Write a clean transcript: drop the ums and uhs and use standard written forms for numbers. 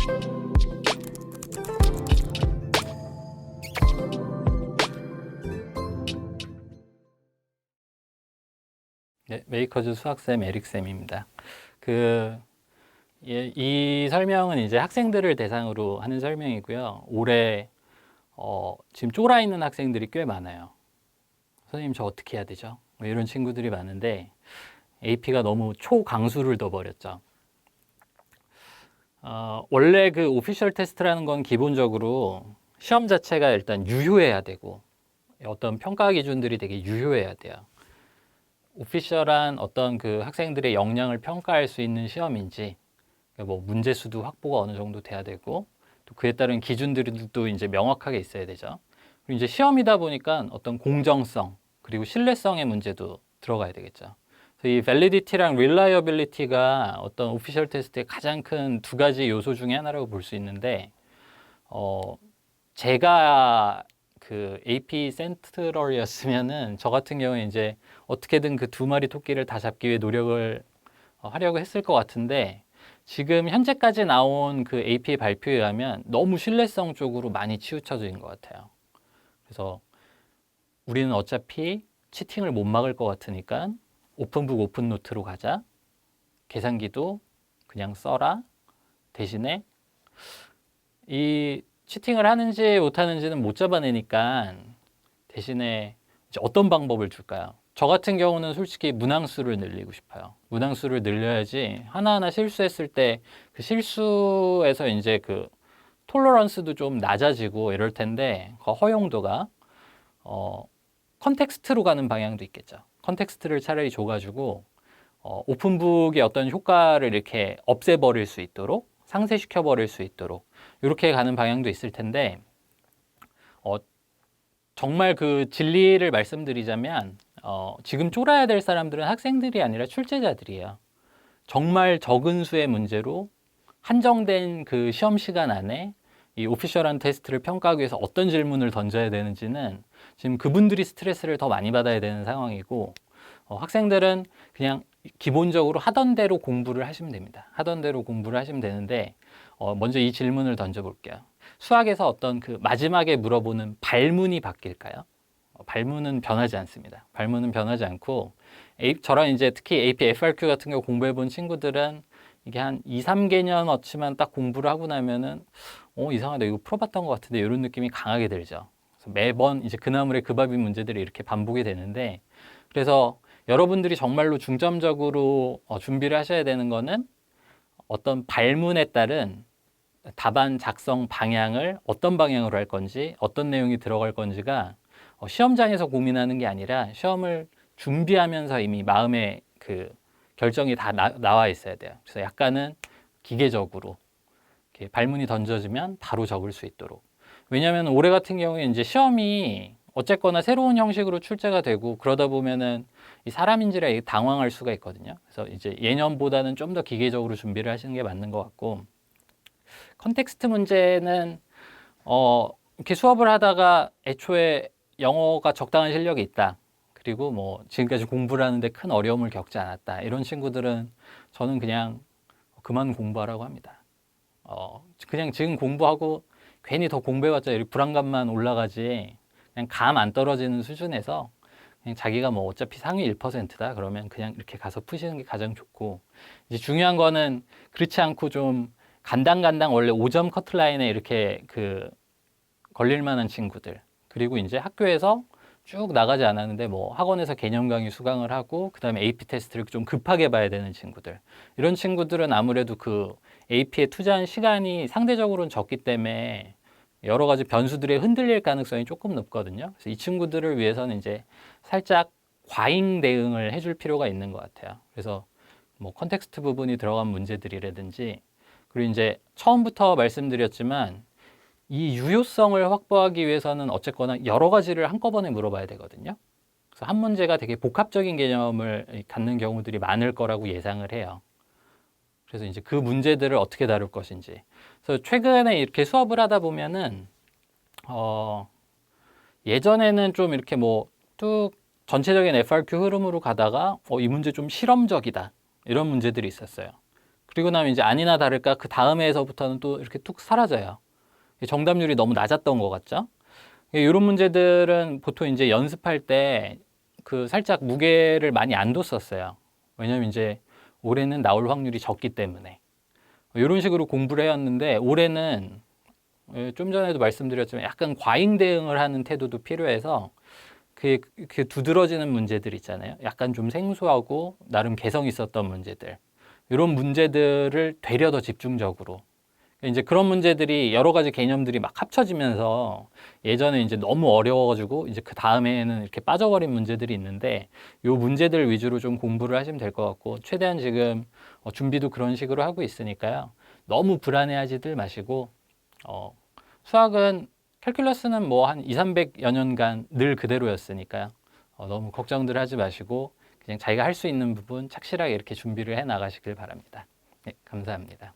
네, 메이커즈 수학쌤 에릭쌤입니다. 이 설명은 이제 학생들을 대상으로 하는 설명이고요. 올해 지금 쫄아 있는 학생들이 꽤 많아요. 선생님 저 어떻게 해야 되죠? 뭐 이런 친구들이 많은데 AP가 너무 초강수를 둬버렸죠. 원래 그 오피셜 테스트라는 건 기본적으로 시험 자체가 일단 유효해야 되고 어떤 평가 기준들이 되게 유효해야 돼요. 오피셜한 어떤 그 학생들의 역량을 평가할 수 있는 시험인지 뭐 문제 수도 확보가 어느 정도 돼야 되고 또 그에 따른 기준들도 이제 명확하게 있어야 되죠. 그리고 이제 시험이다 보니까 어떤 공정성 그리고 신뢰성의 문제도 들어가야 되겠죠. 그래서 이 validity랑 reliability가 어떤 오피셜 테스트의 가장 큰 두 가지 요소 중에 하나라고 볼 수 있는데 제가 그 AP 센트럴이었으면은 저 같은 경우에 이제 어떻게든 그 두 마리 토끼를 다 잡기 위해 노력을 하려고 했을 것 같은데 지금 현재까지 나온 그 AP 발표에 의하면 너무 신뢰성 쪽으로 많이 치우쳐진 것 같아요. 그래서 우리는 어차피 치팅을 못 막을 것 같으니까 오픈북 오픈노트로 가자. 계산기도 그냥 써라. 대신에 이 치팅을 하는지 못하는지는 못 잡아내니까 대신에 이제 어떤 방법을 줄까요? 저 같은 경우는 솔직히 문항수를 늘리고 싶어요. 문항수를 늘려야지 하나하나 실수했을 때 그 실수에서 이제 그 톨러런스도 좀 낮아지고 이럴 텐데 그 허용도가 컨텍스트로 가는 방향도 있겠죠. 컨텍스트를 차라리 줘가지고 오픈북의 어떤 효과를 이렇게 없애버릴 수 있도록 상쇄시켜버릴 수 있도록 이렇게 가는 방향도 있을 텐데 정말 그 진리를 말씀드리자면 지금 쫄아야 될 사람들은 학생들이 아니라 출제자들이에요. 정말 적은 수의 문제로 한정된 그 시험 시간 안에 이 오피셜한 테스트를 평가하기 위해서 어떤 질문을 던져야 되는지는 지금 그분들이 스트레스를 더 많이 받아야 되는 상황이고 학생들은 그냥 기본적으로 하던 대로 공부를 하시면 됩니다. 하던 대로 공부를 하시면 되는데 먼저 이 질문을 던져볼게요. 수학에서 어떤 그 마지막에 물어보는 발문이 바뀔까요? 발문은 변하지 않습니다. 발문은 변하지 않고 저랑 이제 특히 AP FRQ 같은 거 공부해 본 친구들은 이게 한 2, 3개년어치만 딱 공부를 하고 나면은 이상하다 이거 풀어봤던 것 같은데 이런 느낌이 강하게 들죠. 그래서 매번 이제 그나물의 그 밥인 문제들이 이렇게 반복이 되는데 그래서 여러분들이 정말로 중점적으로 준비를 하셔야 되는 거는 어떤 발문에 따른 답안 작성 방향을 어떤 방향으로 할 건지 어떤 내용이 들어갈 건지가 시험장에서 고민하는 게 아니라 시험을 준비하면서 이미 마음에 그 결정이 다 나와 있어야 돼요. 그래서 약간은 기계적으로 이렇게 발문이 던져지면 바로 적을 수 있도록. 왜냐하면 올해 같은 경우에 이제 시험이 어쨌거나 새로운 형식으로 출제가 되고 그러다 보면은 이 사람인지라 당황할 수가 있거든요. 그래서 이제 예년보다는 좀 더 기계적으로 준비를 하시는 게 맞는 것 같고 컨텍스트 문제는 이렇게 수업을 하다가 애초에 영어가 적당한 실력이 있다. 그리고 뭐 지금까지 공부를 하는데 큰 어려움을 겪지 않았다. 이런 친구들은 저는 그냥 그만 공부하라고 합니다. 그냥 지금 공부하고 괜히 더 공부해봤자 이렇게 불안감만 올라가지 그냥 감 안 떨어지는 수준에서 그냥 자기가 뭐 어차피 상위 1%다 그러면 그냥 이렇게 가서 푸시는 게 가장 좋고 이제 중요한 거는 그렇지 않고 좀 간당간당 원래 5점 커트라인에 이렇게 그 걸릴 만한 친구들 그리고 이제 학교에서 쭉 나가지 않았는데 뭐 학원에서 개념 강의 수강을 하고 그다음에 AP 테스트를 좀 급하게 봐야 되는 친구들 이런 친구들은 아무래도 그 AP에 투자한 시간이 상대적으로는 적기 때문에 여러 가지 변수들에 흔들릴 가능성이 조금 높거든요. 그래서 이 친구들을 위해서는 이제 살짝 과잉 대응을 해줄 필요가 있는 것 같아요. 그래서 뭐 컨텍스트 부분이 들어간 문제들이라든지 그리고 이제 처음부터 말씀드렸지만 이 유효성을 확보하기 위해서는 어쨌거나 여러 가지를 한꺼번에 물어봐야 되거든요. 그래서 한 문제가 되게 복합적인 개념을 갖는 경우들이 많을 거라고 예상을 해요. 그래서 이제 그 문제들을 어떻게 다룰 것인지. 그래서 최근에 이렇게 수업을 하다 보면은 예전에는 좀 이렇게 뭐 뚝 전체적인 FRQ 흐름으로 가다가 이 문제 좀 실험적이다 이런 문제들이 있었어요. 그리고 나면 이제 아니나 다를까 그 다음에서부터는 또 이렇게 툭 사라져요. 정답률이 너무 낮았던 것 같죠? 이런 문제들은 보통 이제 연습할 때 그 살짝 무게를 많이 안 뒀었어요. 왜냐면 이제 올해는 나올 확률이 적기 때문에. 이런 식으로 공부를 해왔는데 올해는 좀 전에도 말씀드렸지만 약간 과잉 대응을 하는 태도도 필요해서 그 두드러지는 문제들 있잖아요. 약간 좀 생소하고 나름 개성 있었던 문제들. 이런 문제들을 되려 더 집중적으로. 이제 그런 문제들이 여러 가지 개념들이 막 합쳐지면서 예전에 이제 너무 어려워가지고 이제 그 다음에는 이렇게 빠져버린 문제들이 있는데 이 문제들 위주로 좀 공부를 하시면 될 것 같고 최대한 지금 준비도 그런 식으로 하고 있으니까요. 너무 불안해하지들 마시고 수학은 캘큘러스는 뭐 한 2, 300여 년간 늘 그대로였으니까요. 너무 걱정들 하지 마시고 그냥 자기가 할 수 있는 부분 착실하게 이렇게 준비를 해 나가시길 바랍니다. 네, 감사합니다.